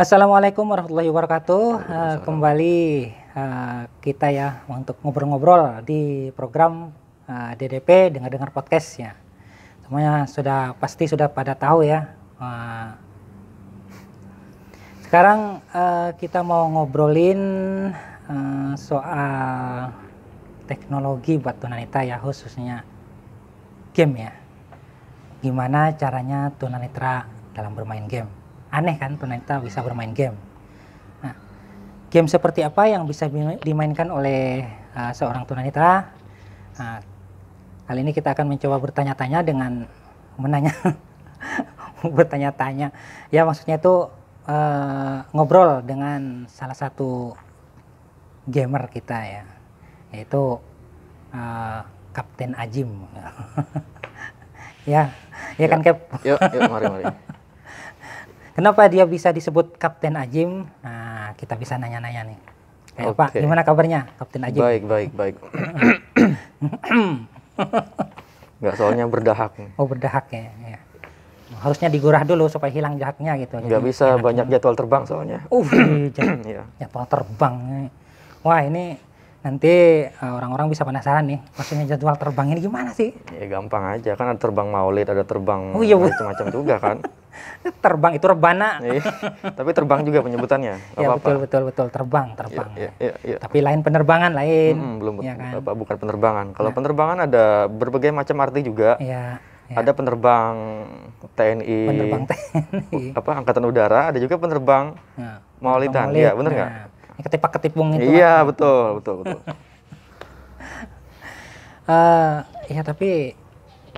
Assalamualaikum warahmatullahi wabarakatuh. Kembali kita ya untuk ngobrol-ngobrol di program DDP dengar-dengar podcastnya. Semuanya pasti sudah pada tahu ya. Sekarang kita mau ngobrolin soal teknologi buat tunanetra ya, khususnya game ya. Gimana caranya tunanetra dalam bermain game? Aneh kan tunanetra bisa bermain game. Nah, game seperti apa yang bisa dimainkan oleh seorang tunanetra? Nah, kali ini kita akan mencoba bertanya-tanya dengan menanya, bertanya-tanya. Ya maksudnya itu ngobrol dengan salah satu gamer kita ya, yaitu Kapten Ajim. ya kan Cap? Yuk, mari. Kenapa dia bisa disebut Kapten Ajim? Nah, kita bisa nanya-nanya nih. Pak, gimana kabarnya Kapten Ajim? Baik. Nggak, soalnya berdahak. Oh, berdahak ya. Harusnya digurah dulu supaya hilang dahaknya gitu. Nggak bisa, banyak jadwal terbang soalnya. Jadwal terbang. Wah, ini nanti orang-orang bisa penasaran nih, maksudnya jadwal terbang ini gimana sih? Ya gampang aja, kan ada terbang maulid, ada terbang macam-macam juga kan. Terbang itu rebana. Tapi terbang juga penyebutannya. Ya betul terbang. Ya. Tapi lain penerbangan lain. Belum ya kan? bukan penerbangan. Kalau penerbangan ada berbagai macam arti juga. Ya. Ada penerbang TNI. Angkatan Udara. Ada juga penerbang maulidan. Iya, bener nggak? Ketipak-ketipung itu. Iya, betul. Ya tapi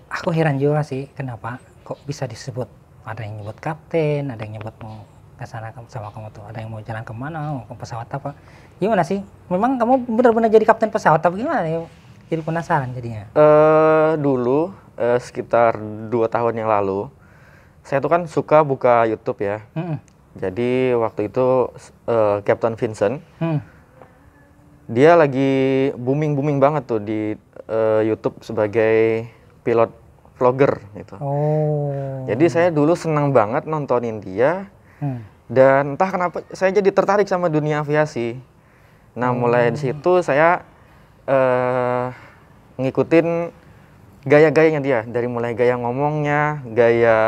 aku heran juga sih kenapa kok bisa disebut, ada yang nyebut kapten, ada yang nyebut mau ke sana sama kamu tuh, ada yang mau jalan kemana, mau ke pesawat apa, gimana sih? Memang kamu benar-benar jadi kapten pesawat apa gimana ya? Jadi penasaran jadinya. Dulu sekitar 2 tahun yang lalu saya tuh kan suka buka YouTube ya. Jadi waktu itu Captain Vincent dia lagi booming banget tuh di YouTube sebagai pilot vlogger gitu. Jadi saya dulu senang banget nontonin dia dan entah kenapa saya jadi tertarik sama dunia aviasi. Nah mulai di situ saya ngikutin gaya-gayanya dia, dari mulai gaya ngomongnya, gaya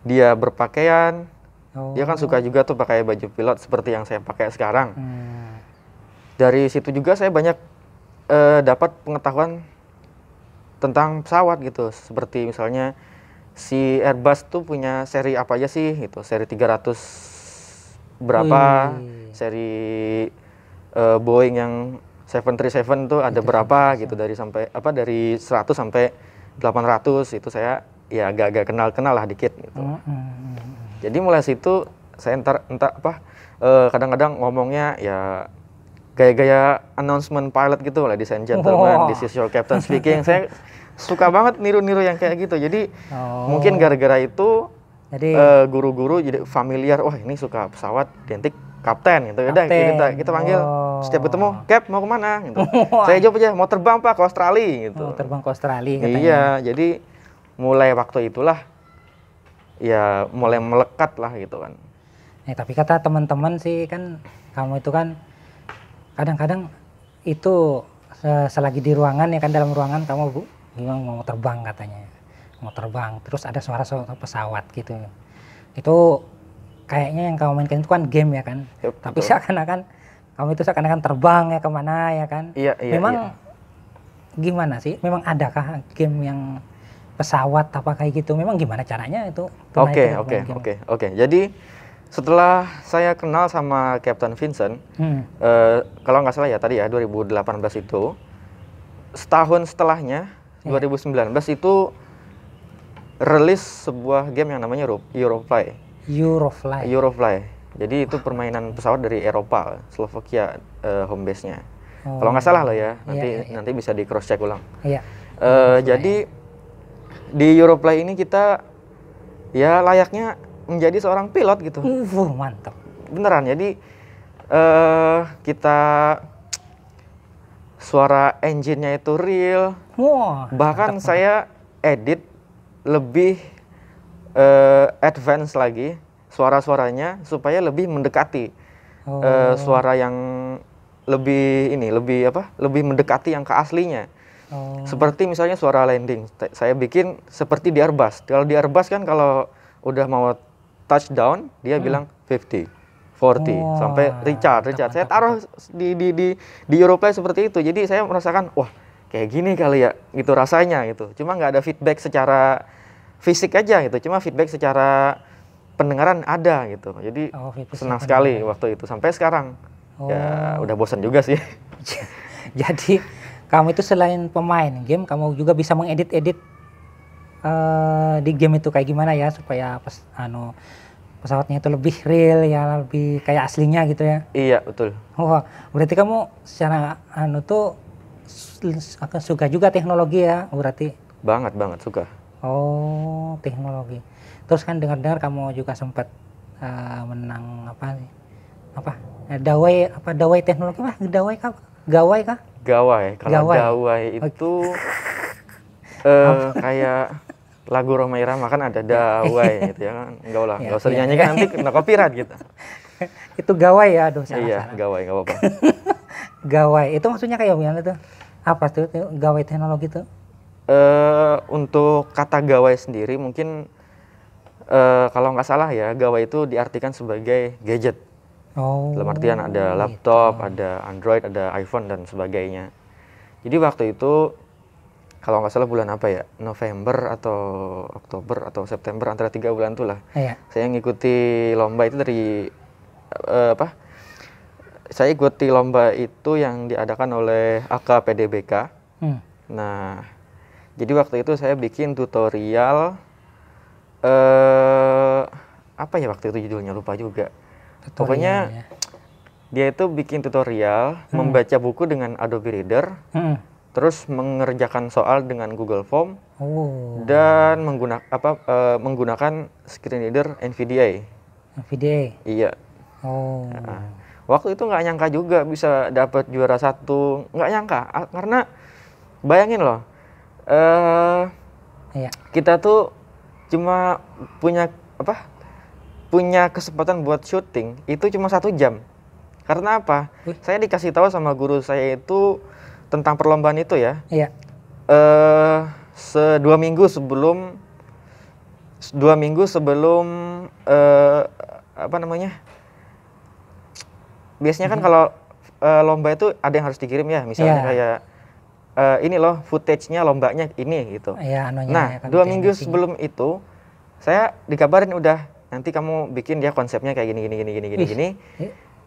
dia berpakaian. Dia kan suka juga tuh pakai baju pilot seperti yang saya pakai sekarang. Dari situ juga saya banyak dapat pengetahuan tentang pesawat gitu, seperti misalnya si Airbus tuh punya seri apa aja sih gitu, seri 300 berapa, seri Boeing yang 737 tuh ada berapa gitu, dari 100 sampai 800 itu saya ya agak kenal lah dikit gitu. Jadi mulai situ saya kadang-kadang ngomongnya ya gaya-gaya announcement pilot gitu, ladies and gentlemen, this is your captain speaking. Saya suka banget niru-niru yang kayak gitu. Jadi mungkin gara-gara itu guru-guru jadi familiar. Wah ini suka pesawat, identik kapten gitu. Udah kita panggil setiap ketemu, Cap mau kemana? Gitu. Saya jawab aja, mau terbang Pak ke Australia gitu. Terbang ke Australia katanya. Iya, jadi mulai waktu itulah ya mulai melekat lah gitu kan. Tapi kata teman-teman sih kan kamu itu kan kadang-kadang itu selagi di ruangan ya kan, dalam ruangan kamu bilang mau terbang katanya, mau terbang, terus ada suara pesawat gitu. Itu kayaknya yang kamu mainkan itu kan game ya kan. Tapi seakan-akan kamu itu seakan-akan terbang ya kemana ya kan. Iya. Memang gimana sih? Memang adakah game yang pesawat apa kayak gitu? Memang gimana caranya itu? Oke. Jadi setelah saya kenal sama Captain Vincent, kalau nggak salah ya tadi ya 2018 itu, setahun setelahnya 2019 itu rilis sebuah game yang namanya Eurofly. Jadi itu permainan pesawat dari Eropa, Slovakia home base-nya. Kalau nggak salah loh ya, nanti bisa di cross check ulang. Jadi di Eurofly ini kita ya layaknya menjadi seorang pilot gitu. Mantap. Beneran, jadi kita suara engine-nya itu real. Bahkan saya edit lebih advance lagi suara-suaranya supaya lebih mendekati suara yang lebih mendekati yang ke aslinya. Seperti misalnya suara landing, saya bikin seperti di Airbus. Kalau di Airbus kan kalau udah mau touchdown dia bilang 50, 40 sampai Richard. Saya taruh di Europlay seperti itu. Jadi saya merasakan wah kayak gini kali ya gitu rasanya gitu. Cuma nggak ada feedback secara fisik aja gitu. Cuma feedback secara pendengaran ada gitu. Jadi senang sekali waktu itu sampai sekarang. Ya udah bosan juga sih. Jadi kamu itu selain pemain game, kamu juga bisa mengedit-edit di game itu kayak gimana ya supaya pesawatnya itu lebih real ya, lebih kayak aslinya gitu ya. Iya, betul. Wah, berarti kamu secara tuh suka juga teknologi ya, berarti. Banget suka. Oh, teknologi. Terus kan dengar-dengar kamu juga sempat menang dawai teknologi gawai kah? Gawai. Kalau gawai itu kayak lagu Rhoma Irama kan ada dawai gitu ya kan. Enggak usah dinyanyi kan nanti kena copyright gitu. Itu gawai ya, aduh salah. Iya, gawai enggak apa-apa. Gawai itu maksudnya kayak gimana tuh? Apa tuh gawai teknologi tuh? Untuk kata gawai sendiri mungkin kalau nggak salah ya, gawai itu diartikan sebagai gadget. Dalam artian ada laptop, ada Android, ada iPhone dan sebagainya. Jadi waktu itu kalau nggak salah bulan apa ya, November atau Oktober atau September, antara 3 bulan itulah. Iya. Saya ngikuti lomba itu dari saya ikuti lomba itu yang diadakan oleh AKPDBK. Nah, jadi waktu itu saya bikin tutorial apa ya waktu itu judulnya lupa juga. Pokoknya dia itu bikin tutorial membaca buku dengan Adobe Reader, terus mengerjakan soal dengan Google Form, dan menggunakan screen reader NVDA. Iya. Nah, waktu itu nggak nyangka juga bisa dapat juara 1, nggak nyangka karena bayangin loh, kita tuh cuma punya kesempatan buat syuting itu cuma 1 jam. Karena apa? Saya dikasih tahu sama guru saya itu tentang perlombaan itu ya. Iya. 2 minggu sebelum biasanya kan kalau lomba itu ada yang harus dikirim ya, misalnya kayak ini loh footage-nya lombanya ini gitu. Nah, 2 minggu sebelum itu saya dikabarin udah nanti kamu bikin ya konsepnya kayak gini.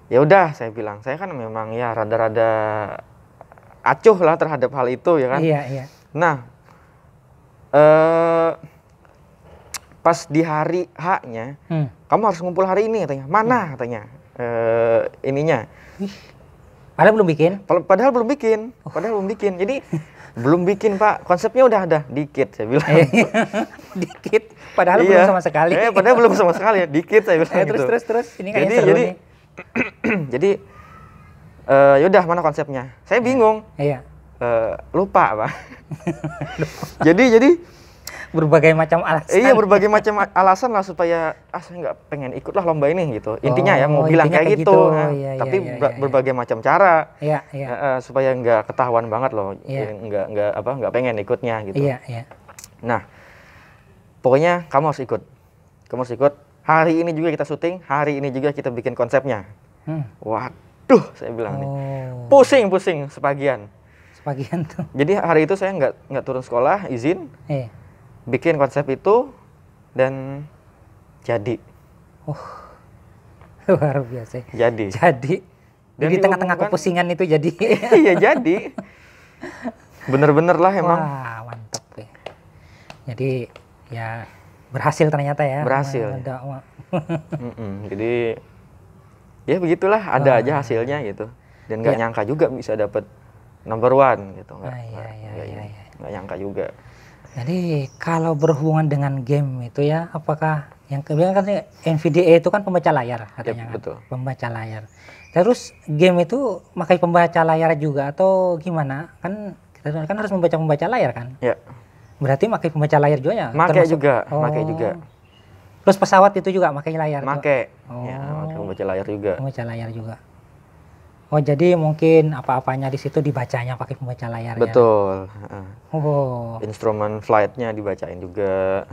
Ya udah, saya bilang, saya kan memang ya rada-rada acuh lah terhadap hal itu ya kan. Iya. Nah, pas di hari H-nya, kamu harus ngumpul hari ini katanya. Mana katanya ininya. Padahal belum bikin. Jadi belum bikin Pak, konsepnya udah ada, dikit saya bilang. Dikit, padahal belum sama sekali. Padahal belum sama sekali ya, dikit saya bilang gitu. Terus, ini kayaknya seru nih. Jadi, yaudah mana konsepnya? Saya bingung. Iya. Lupa Pak. jadi berbagai macam alasan. Iya, berbagai macam alasan lah supaya saya nggak pengen ikut lah lomba ini gitu. Intinya ya mau bilang kayak gitu. Tapi berbagai macam cara. Iya. Supaya nggak ketahuan banget loh. Nggak pengen ikutnya gitu. Iya. Nah, pokoknya kamu harus ikut. Hari ini juga kita syuting, hari ini juga kita bikin konsepnya. Waduh, saya bilang nih. Pusing sebagian tuh. Jadi hari itu saya nggak turun sekolah, izin. Bikin konsep itu dan jadi. Luar biasa. Jadi. Dan di tengah-tengah kepusingan itu jadi. Iya, jadi. Bener-bener lah emang. Wah, mantap ya. Jadi ya berhasil ternyata ya. Berhasil. Jadi ya begitulah, ada aja hasilnya gitu. Dan nggak nyangka juga bisa dapat number 1 gitu. Nggak nyangka juga. Jadi kalau berhubungan dengan game itu ya, apakah yang kebiasaan kan NVDA itu kan pembaca layar katanya, betul. Pembaca layar. Terus game itu pakai pembaca layar juga atau gimana? Kan kita kan harus pembaca layar kan? Ya. Berarti pakai pembaca layar juga ya? Pakai juga. Plus pesawat itu juga pakai layar? Make. Oh. Ya, pakai pembaca layar juga. Pembaca layar juga. Oh, jadi mungkin apa-apanya di situ dibacanya pakai pembaca layar. Betul. Ya? Oh. Instrumen flight-nya dibacain juga.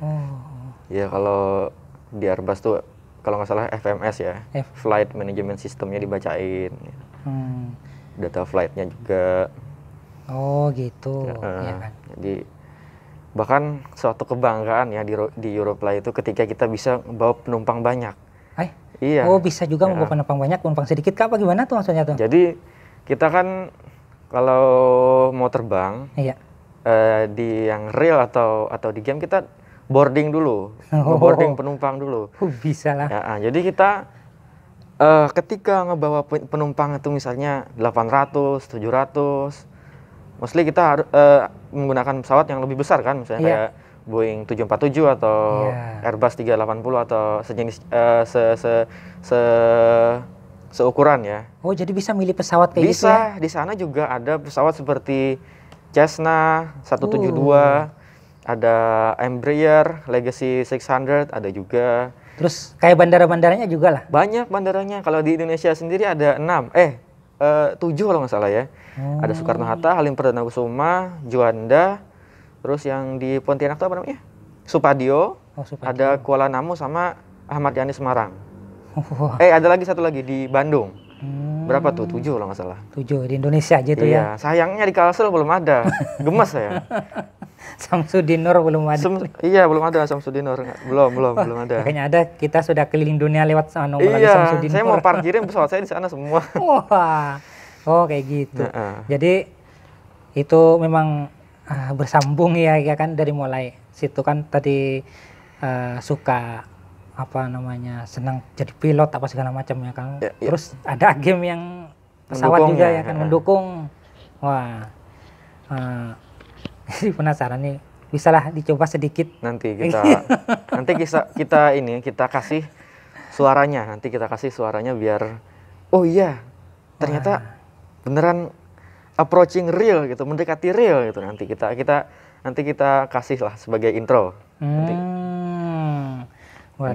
Oh. Ya kalau di Airbus tuh kalau nggak salah FMS ya, Flight Management System-nya dibacain. Data flight-nya juga. Oh gitu. Ya kan? Jadi bahkan suatu kebanggaan ya di Europly itu ketika kita bisa membawa penumpang banyak. Iya. Oh, bisa juga membawa penumpang banyak, penumpang sedikit kah? Apa gimana tuh maksudnya tuh? Jadi kita kan kalau mau terbang, di yang real atau di game kita boarding dulu, boarding penumpang dulu. Bisa lah. Ya, jadi kita ketika ngebawa penumpang itu misalnya 800, 700, mostly kita harus menggunakan pesawat yang lebih besar kan, misalnya kayak Boeing 747 atau Airbus 380 atau sejenis seukuran ya. Oh, jadi bisa milih pesawat kayak gitu Bisa, ya? di sana juga ada pesawat seperti Cessna 172, ada Embraer Legacy 600, ada juga. Terus kayak bandara-bandaranya juga lah? Banyak bandaranya. Kalau di Indonesia sendiri ada 7 kalau nggak salah ya. Ada Soekarno-Hatta, Halim Perdana Kusuma, Juanda, terus yang di Pontianak itu apa namanya? Supadio. Ada Kuala Namu sama Ahmad Yani Semarang. Ada lagi satu lagi di Bandung. Berapa tuh? 7 kalau nggak salah. 7 di Indonesia aja tuh ya? Iya, sayangnya di Kalsel belum ada. Gemes saya. Samsudinur belum ada. Iya, belum ada Samsudinur. Belum ada. Kayaknya ada, kita sudah keliling dunia lewat sana. Iya, saya mau parkirin pesawat saya di sana semua. Wah. Oh, kayak gitu. Jadi itu memang bersambung ya kan, dari mulai situ kan tadi suka senang jadi pilot apa segala macam ya kan. Terus ada game yang pesawat mendukung juga ya kan, mendukung. Wah. Jadi penasaran nih, bisalah dicoba sedikit. Nanti kita kasih suaranya. Nanti kita kasih suaranya biar ternyata beneran approaching real gitu, mendekati real gitu. Nanti kita kasih lah sebagai intro. Nanti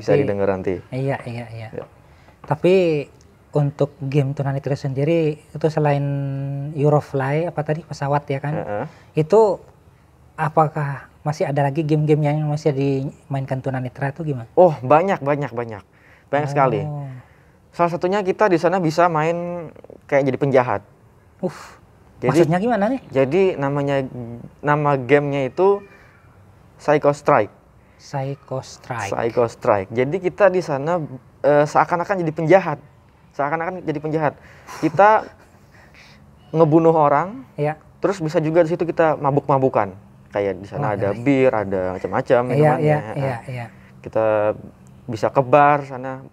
bisa didengar nanti. Iya. Tapi untuk game Tunanetra sendiri itu selain Eurofly pesawat ya kan, itu apakah masih ada lagi game-game yang masih dimainkan Tunanetra itu gimana? Oh, banyak sekali. Salah satunya kita di sana bisa main kayak jadi penjahat. Maksudnya gimana nih? Jadi nama gamenya itu Psycho Strike. Jadi kita di sana seakan-akan jadi penjahat. Kita ngebunuh orang. Terus bisa juga di situ kita mabuk-mabukan. Kayak di sana ada bir, ada macam-macam minumannya. Kita bisa ke bar sana.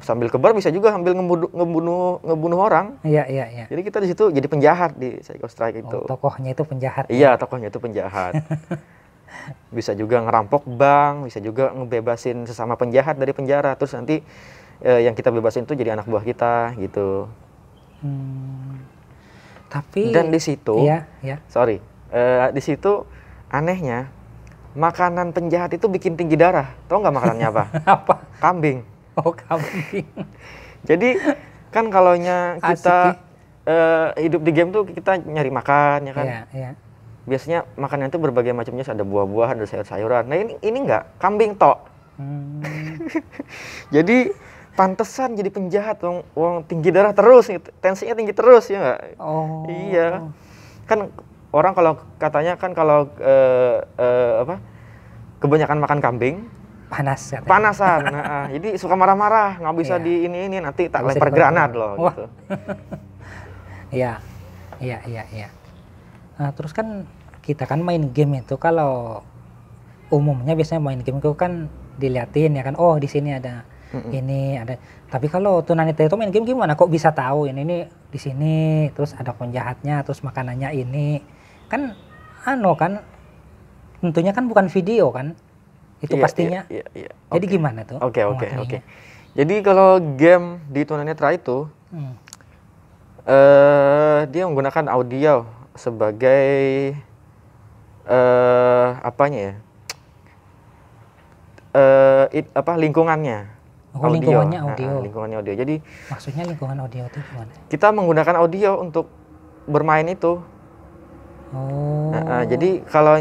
Sambil ke bar bisa juga sambil ngebunuh orang. Iya. Jadi kita di situ jadi penjahat di Psycho Strike itu. Tokohnya itu penjahat. Iya, tokohnya itu penjahat. Bisa juga ngerampok bank, bisa juga ngebebasin sesama penjahat dari penjara. Terus nanti yang kita bebasin itu jadi anak buah kita gitu. Tapi dan di situ, sorry, di situ anehnya makanan penjahat itu bikin tinggi darah. Tahu nggak makanannya apa? Apa? Kambing. Oh, kambing. Jadi kan kalaunya kita hidup di game tuh kita nyari makan ya kan. Iya. Biasanya makanan itu berbagai macamnya, ada buah-buahan, ada sayur-sayuran. Nah ini enggak, kambing tok. Jadi pantesan jadi penjahat, wong tinggi darah terus, tensinya tinggi terus ya enggak? Oh. Iya. Kan orang kalau katanya kan kalau kebanyakan makan kambing panas katanya. Panasan. Jadi suka marah-marah, nggak bisa di ini nanti tak lempar granat loh gitu. Iya. Nah, terus kan kita kan main game itu, kalau umumnya biasanya main game itu kan diliatin ya kan, oh di sini ada ini ada. Tapi kalau Tunanetra itu main game gimana? Kok bisa tahu ini di sini, terus ada penjahatnya, terus makanannya ini kan kan tentunya kan bukan video kan? Itu pastinya. Iya. Jadi gimana tuh? Oke. Jadi kalau game di Tunanetra itu dia menggunakan audio sebagai apanya ya? lingkungannya. Oh, lingkungannya audio. Lingkungannya audio. Jadi maksudnya lingkungan audio itu gimana? Kita menggunakan audio untuk bermain itu. Oh. Jadi kalau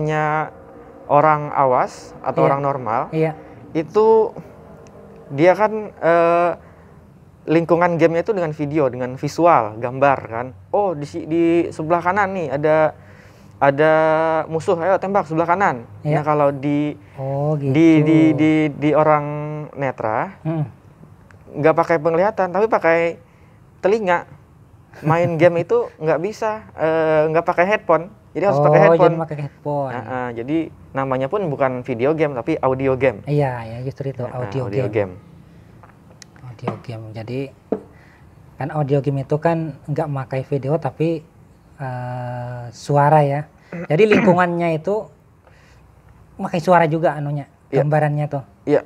orang awas atau orang normal, itu dia kan lingkungan gamenya itu dengan video, dengan visual, gambar kan. Oh di sebelah kanan nih ada musuh, ayo tembak sebelah kanan. Nah kalau di orang netra nggak pakai penglihatan tapi pakai telinga, main game itu nggak bisa, nggak pakai headphone, jadi harus pakai headphone. Jadi pakai headphone. Jadi namanya pun bukan video game tapi audio game. Iya justru itu audio game. Audio game. Jadi kan audio game itu kan nggak pakai video tapi suara ya. Jadi lingkungannya itu pakai suara juga anunya, gambarannya tuh. Iya.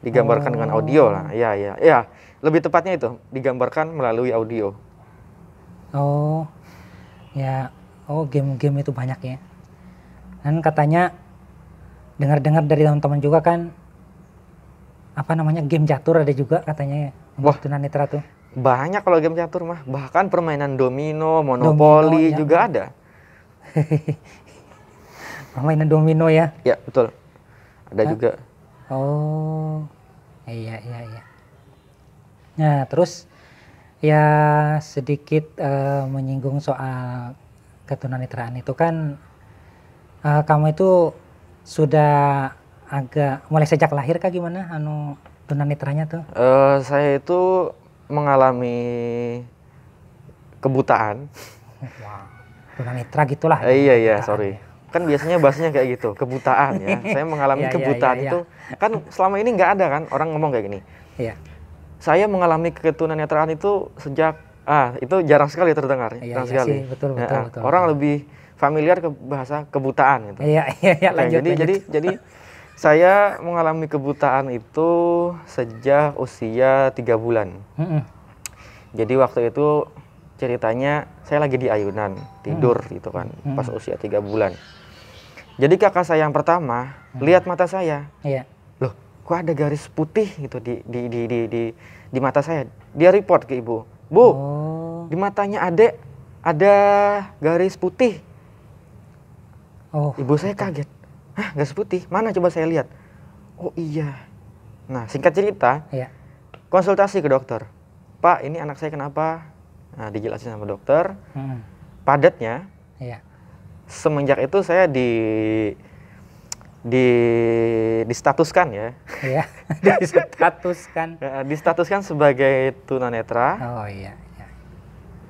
Digambarkan dengan audio lah. Iya. Lebih tepatnya itu digambarkan melalui audio. Oh, ya. Oh, game-game itu banyak ya. Dan katanya dengar-dengar dari teman-teman juga kan, game catur ada juga katanya ya. Wah, tunanetra tuh. Banyak kalau game catur mah. Bahkan permainan domino, monopoli juga ada. Permainan domino ya? Ya, betul. Ada juga. Oh, iya. Nah, terus ya sedikit menyinggung soal ketunanetraan itu kan, kamu itu sudah mulai sejak lahir kah gimana tunanetranya tuh? Saya itu mengalami kebutaan. Wow, tunanetra gitulah. Iya, sorry. Kan biasanya bahasanya kayak gitu, kebutaan ya. Saya mengalami kebutaan itu. Kan selama ini nggak ada kan orang ngomong kayak gini. Iya. Saya mengalami ketunanetraan itu sejak, itu jarang sekali terdengar. Jarang sekali. Sih, betul. Orang lebih familiar ke bahasa kebutaan gitu. Iya, lanjut. Jadi saya mengalami kebutaan itu sejak usia 3 bulan. Jadi waktu itu ceritanya saya lagi di ayunan, tidur gitu kan, pas usia 3 bulan. Jadi kakak saya yang pertama lihat mata saya. Iya. Loh, kok ada garis putih gitu di mata saya. Dia report ke ibu. Bu, di matanya adek ada garis putih. Ibu saya kaget. Hah, garis putih? Mana coba saya lihat. Oh iya. Nah, singkat cerita, konsultasi ke dokter. Pak, ini anak saya kenapa? Nah, dijelasin sama dokter. Padatnya. Semenjak itu saya distatuskan ya. Iya. Distatuskan sebagai tunanetra. Oh iya.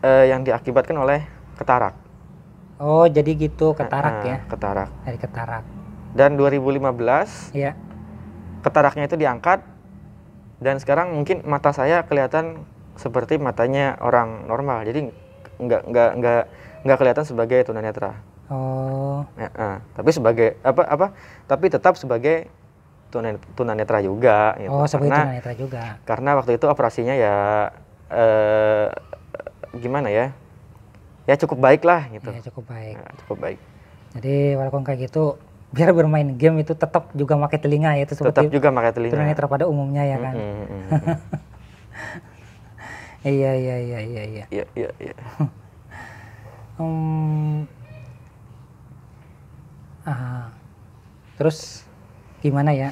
Yang diakibatkan oleh katarak. Oh, jadi gitu, katarak ya. Katarak. Dari katarak. Dan 2015. Iya. Kataraknya itu diangkat dan sekarang mungkin mata saya kelihatan seperti matanya orang normal. Jadi nggak kelihatan sebagai tunanetra. Oh. Tapi sebagai tapi tetap sebagai tunanetra juga gitu. Oh, sebagai tunanetra juga. Karena waktu itu operasinya ya gimana ya? Ya cukup baik lah gitu. Ya, cukup baik. Cukup baik. Jadi walaupun kayak gitu, biar bermain game itu tetap juga pakai telinga ya, itu seperti tetap juga pakai telinga. Tunanetra pada umumnya ya kan. Iya. Iya. Terus gimana ya?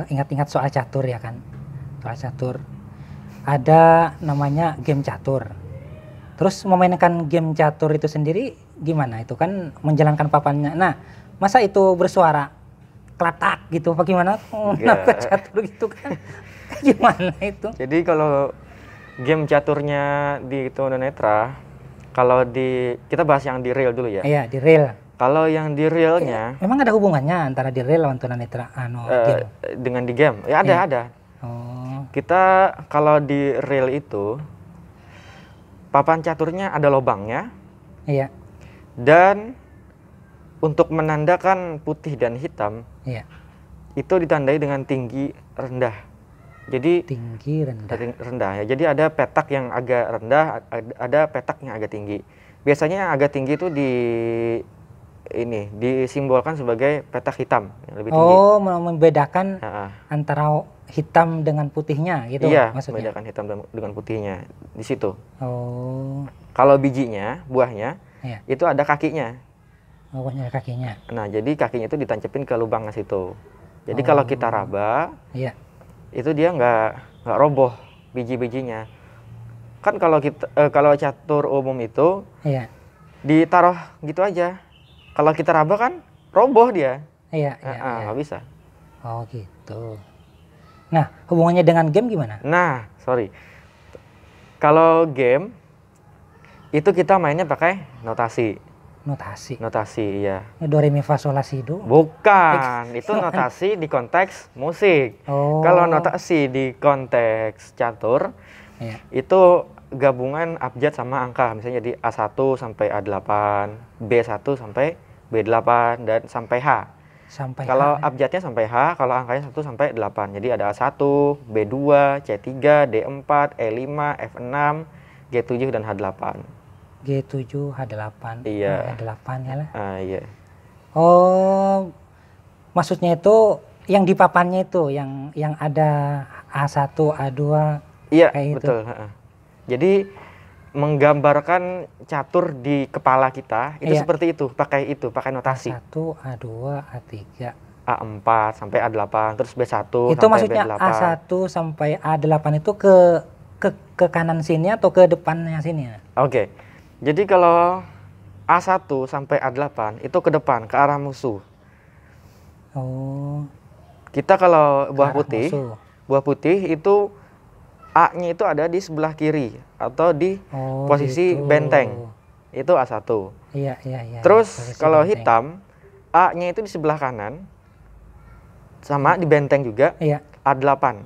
Ingat-ingat soal catur ya kan. Soal catur. Ada namanya game catur. Terus memainkan game catur itu sendiri gimana? Itu kan menjalankan papannya. Nah, masa itu bersuara klatak gitu? Bagaimana? Kenapa catur gitu kan? Gimana itu? Jadi kalau game caturnya di tunanetra, kalau kita bahas yang di real dulu ya. Iya, di real. Kalau yang di realnya, memang ada hubungannya antara di real lawan tunanetra game? Dengan di game? Ya ada. Oh. Kita kalau di real itu papan caturnya ada lubangnya. Iya. Dan untuk menandakan putih dan hitam, itu ditandai dengan tinggi rendah. Jadi tinggi rendah ya. Jadi ada petak yang agak rendah, ada petak yang agak tinggi. Biasanya yang agak tinggi itu ini disimbolkan sebagai petak hitam yang lebih tinggi. Oh, membedakan antara hitam dengan putihnya gitu iya, maksudnya. membedakan hitam dengan putihnya di situ. Oh. Kalau bijinya, buahnya, Iya. itu ada kakinya. Oh, buahnya ada kakinya. Nah, jadi kakinya itu ditancapin ke lubangnya situ. Jadi kalau kita raba, iya, itu dia nggak roboh biji-bijinya. Kan kalau kita kalau catur umum itu iya, ditaruh gitu aja. Kalau kita raba kan roboh dia. iya, Nggak bisa. Oh gitu. Nah, hubungannya dengan game gimana? Nah, sorry. Kalau game itu kita mainnya pakai notasi. Notasi, iya. Do re mi fa sol la si do. Bukan, itu notasi di konteks musik. Oh. Kalau notasi di konteks catur, iya, itu gabungan abjad sama angka. Misalnya jadi A1 sampai A8, B1 sampai B8, dan sampai H. Kalau abjadnya sampai H, kalau angkanya 1 sampai 8. Jadi ada A1, B2, C3, D4, E5, F6, G7, dan H8. G7, H8. Iya. H8 ya lah. Iya. Oh, maksudnya itu yang di papannya itu, yang ada A1, A2, iya, kayak betul. Jadi menggambarkan catur di kepala kita itu seperti itu, pakai notasi. A1, A2, A3, A4 sampai A8, terus B1 itu sampai maksudnya B8. A1 sampai A8 itu ke kanan sini atau ke depannya sini? Oke. Jadi kalau A1 sampai A8 itu ke depan, ke arah musuh. Oh. Kita kalau buah putih itu A-nya itu ada di sebelah kiri atau di posisi gitu. benteng. Itu A1. Iya. Terus kalau hitam, A-nya itu di sebelah kanan. Sama di benteng juga. Iya. A8.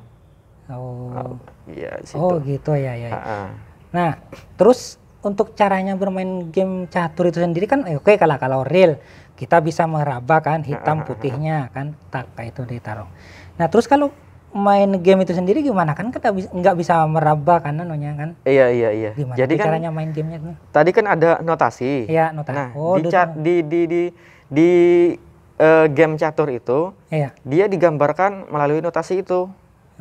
Oh. Iya, situ. Oh, gitu ya. Nah, terus untuk caranya bermain game catur itu sendiri kan oke, kalau real kita bisa meraba kan hitam putihnya kan, tak kayak itu ditaruh. Nah, terus kalau main game itu sendiri gimana, kan kita nggak bisa meraba kan anunya kan? Iya. Gimana Jadi kan caranya main gamenya tuh? tadi kan ada notasi. Iya, notasi. Nah, di game catur itu dia digambarkan melalui notasi itu.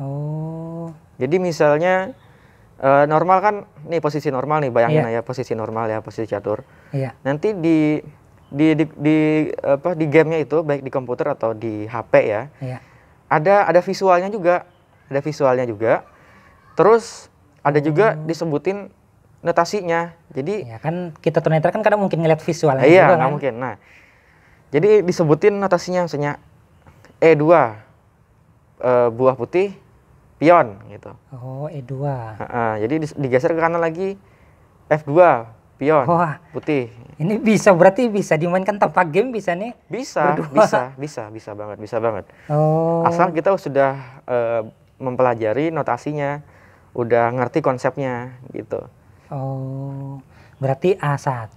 Oh. Jadi misalnya normal kan, nih posisi normal nih, bayangin aja posisi normal ya, posisi catur. Iya. Nanti di gamenya itu, baik di komputer atau di HP ya. Iya. Ada visualnya juga. Terus ada juga disebutin notasinya. Jadi ya kan kita tunanetra kan kadang mungkin ngeliat visualnya iya, juga nggak kan. mungkin. Nah, jadi disebutin notasinya, misalnya E2 buah putih pion gitu. Oh, E2. Jadi digeser ke kanan lagi, F2 pion putih. Ini berarti bisa dimainkan tanpa game bisa nih? Bisa banget. Oh. Asal kita sudah mempelajari notasinya, udah ngerti konsepnya gitu. Oh, berarti A1,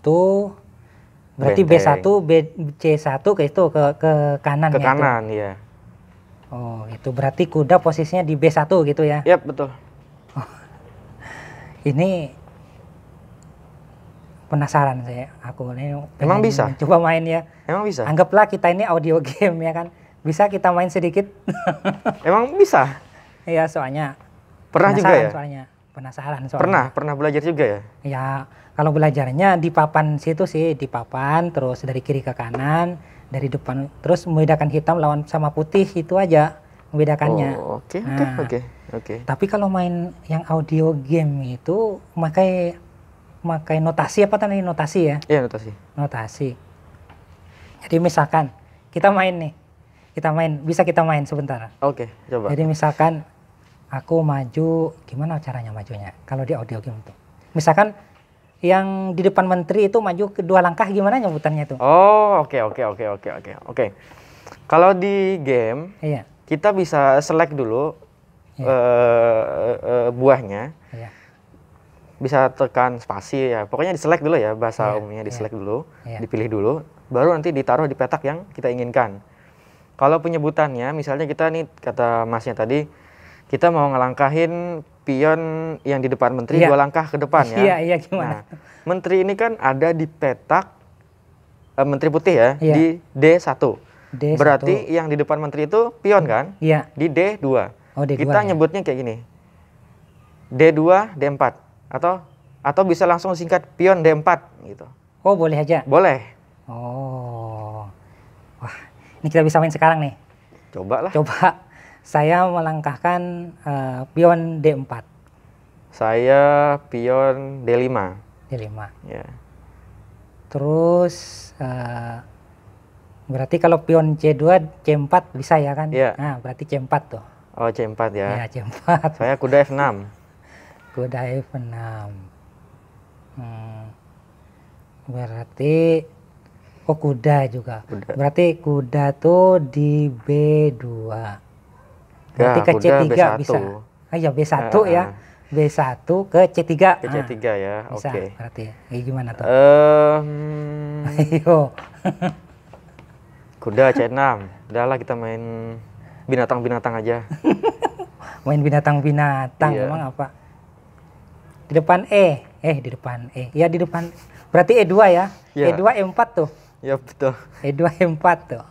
berarti Benteng. B1, C1 ke itu ke kanan. Ke kanan ya. Oh, itu berarti kuda posisinya di B1 gitu ya? Yap, betul. Oh, ini penasaran aku ini. Emang bisa? Coba main ya. Emang bisa? Anggaplah kita ini audio game ya kan. Bisa kita main sedikit? Emang bisa? Iya, soalnya. Pernah juga ya? Penasaran. Pernah belajar juga ya? Ya, kalau belajarnya di papan situ sih, di papan terus dari kiri ke kanan, dari depan, terus membedakan hitam lawan sama putih, itu aja membedakannya. Oh, oke. Tapi kalau main yang audio game itu pakai notasi apa tadi, notasi ya? Iya, notasi. Jadi misalkan kita main bisa kita main sebentar. Oke, coba. Jadi misalkan aku maju, gimana caranya majunya kalau di audio game itu? Misalkan yang di depan menteri itu maju kedua langkah, gimana nyebutannya tuh? Oh, oke. Kalau di game, kita bisa select dulu buahnya. Iya. Bisa tekan spasi ya, pokoknya di-select dulu ya, bahasa umumnya di-select dulu, dipilih dulu, baru nanti ditaruh di petak yang kita inginkan. Kalau penyebutannya, misalnya kita nih, kata masnya tadi, kita mau ngelangkahin pion yang di depan menteri 2 langkah ke depan ya. Iya, gimana? Nah, menteri ini kan ada di petak menteri putih ya, Iya. di D1. D1. Berarti yang di depan menteri itu pion kan? Iya. Di D2. Oh, D2. Kita ya. nyebutnya kayak gini. D2, D4 atau bisa langsung singkat pion D4 gitu. Oh, boleh aja. Boleh. Oh. Wah, ini kita bisa main sekarang nih. Coba lah. Coba saya melangkahkan pion D4. Saya pion D5. D5. Ya. Terus berarti kalau pion C2, C4 bisa ya kan? Iya. Nah, berarti C4 tuh. Oh, C4 ya. Ya, C4. Saya kuda F6. Kuda F6. Berarti kuda juga. Kuda. Berarti kuda tuh di B2. Berarti ke kuda C3 B1. bisa. Ah ya B1 ya. B1 ke C3. Ke C3 ya. Bisa, Oke. berarti. Gimana tuh? Ayo. Kuda C6. Udahlah kita main binatang-binatang aja. Main binatang-binatang. Iya. Emang apa? Di depan di depan E. Ya di depan. Berarti E2 ya. Iya. E2 E4 tuh. Ya betul. E2 E4 tuh.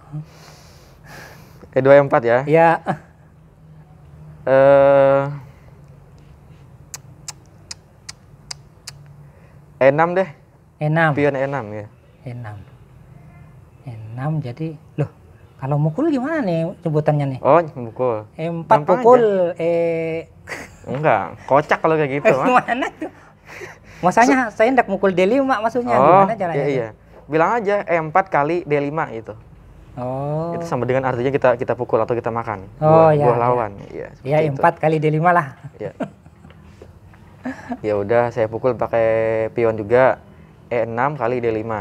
E2 E4 ya. Ya. E6 deh. E6. Pion E6 ya. E6. E6 jadi loh, kalau mukul gimana nih sebutannya nih? Oh, mukul. E4 Gampang pukul Enggak, kocak kalau kayak gitu. gimana tuh? Masanya saya hendak mukul D5 maksudnya Oh, gimana caranya? iya. Bilang aja E4 kali D5 gitu. Oh. Itu sama dengan artinya kita pukul atau kita makan Oh, buah, iya, buah iya. lawan. Iya. Ya seperti itu. E4 kali D5 lah. Ya. Ya udah saya pukul pakai pion juga E6 kali D5.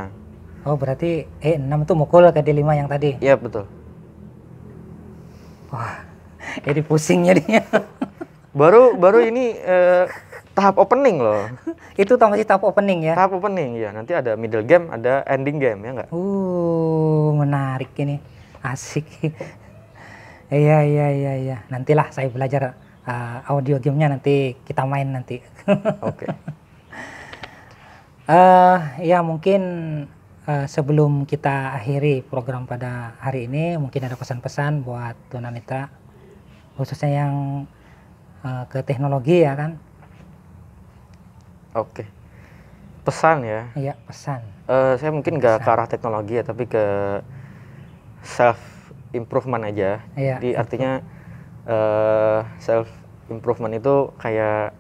Oh, berarti E6 tuh mukul ke D5 yang tadi. Iya, betul. Wah. Jadi pusing jadinya. Baru ini tahap opening loh. Itu masih tahap opening ya. Tahap opening ya. Nanti ada middle game, ada ending game ya enggak? Menarik ini. Asik. Iya. Nantilah saya belajar audio gamenya, nanti kita main nanti. Oke. Ya mungkin sebelum kita akhiri program pada hari ini, mungkin ada pesan-pesan buat tunanetra, khususnya yang ke teknologi ya kan? Oke. Pesan ya. Iya, pesan. Saya mungkin nggak ke arah teknologi ya, tapi ke self improvement aja. Iya. Jadi artinya self improvement itu kayak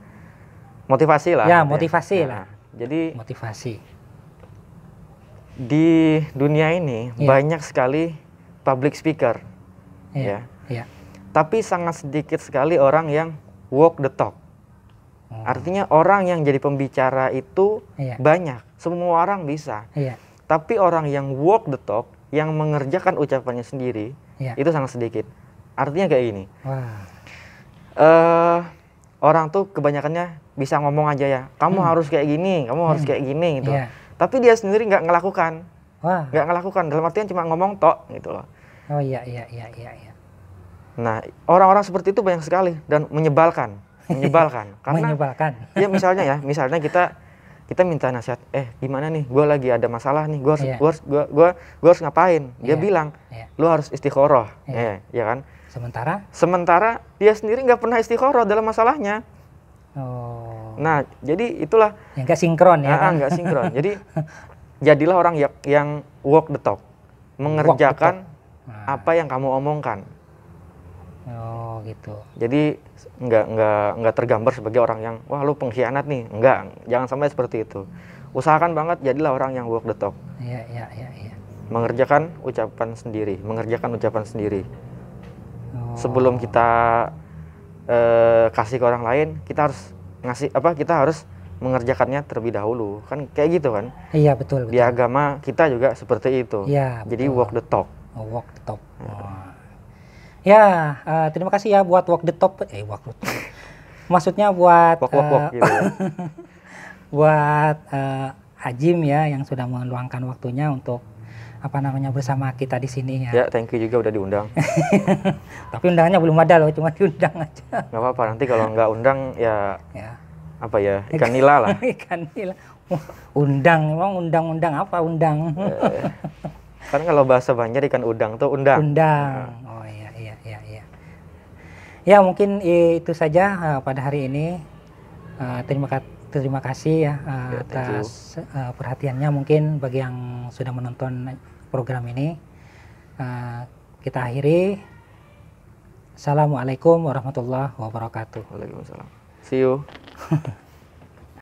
motivasi lah. Ya, gitu motivasi Nah, lah. Jadi Motivasi. di dunia ini Iya. banyak sekali public speaker, Iya. ya. Iya. Tapi sangat sedikit sekali orang yang walk the talk. Artinya orang yang jadi pembicara itu Iya. banyak, semua orang bisa. Iya. Tapi orang yang walk the talk, yang mengerjakan ucapannya sendiri, Iya. itu sangat sedikit. Artinya kayak gini, Wah. orang tuh kebanyakannya bisa ngomong aja ya, kamu harus kayak gini, kamu harus kayak gini gitu. Iya. Tapi dia sendiri nggak ngelakukan, Wah. dalam artian cuma ngomong tok gitu loh. Oh iya. Nah, orang-orang seperti itu banyak sekali dan menyebalkan. Karena Menyebalkan. ya misalnya kita minta nasihat, gimana nih, gue lagi ada masalah nih, Iya. gue harus ngapain? Dia Iya. bilang, Iya. lu harus istikharah, Iya. ya kan? Sementara Dia sendiri nggak pernah istikharah dalam masalahnya. Nah, jadi itulah yang nggak sinkron ya kan? nggak sinkron. Jadi jadilah orang yang walk the talk, mengerjakan apa yang kamu omongkan. Oh gitu. Jadi nggak tergambar sebagai orang yang wah lu pengkhianat nih, enggak, jangan sampai seperti itu. Usahakan banget jadilah orang yang walk the talk, Iya. mengerjakan ucapan sendiri. Oh. Sebelum kita kasih ke orang lain, kita harus mengerjakannya terlebih dahulu, kan kayak gitu kan? Iya betul. Di agama kita juga seperti itu. Iya. Jadi betul. walk the talk. Walk the talk. Ya, terima kasih ya buat walk the talk. Walk the talk. Maksudnya buat Walk gitu ya. buat Ajim ya yang sudah meluangkan waktunya untuk bersama kita di sini ya. Ya, thank you juga udah diundang. Tapi undangannya belum ada loh, cuma diundang aja. Nggak apa-apa, nanti kalau nggak undang ya Ya. ikan nila lah. Ikan nila. Undang, emang undang-undang apa undang? Kan kalau bahasa Banjar ikan udang tuh undang. Undang. Oh iya. Ya mungkin itu saja pada hari ini. Terima kasih ya atas perhatiannya mungkin bagi yang sudah menonton program ini. Kita akhiri. Assalamualaikum warahmatullahi wabarakatuh. Waalaikumsalam. See you.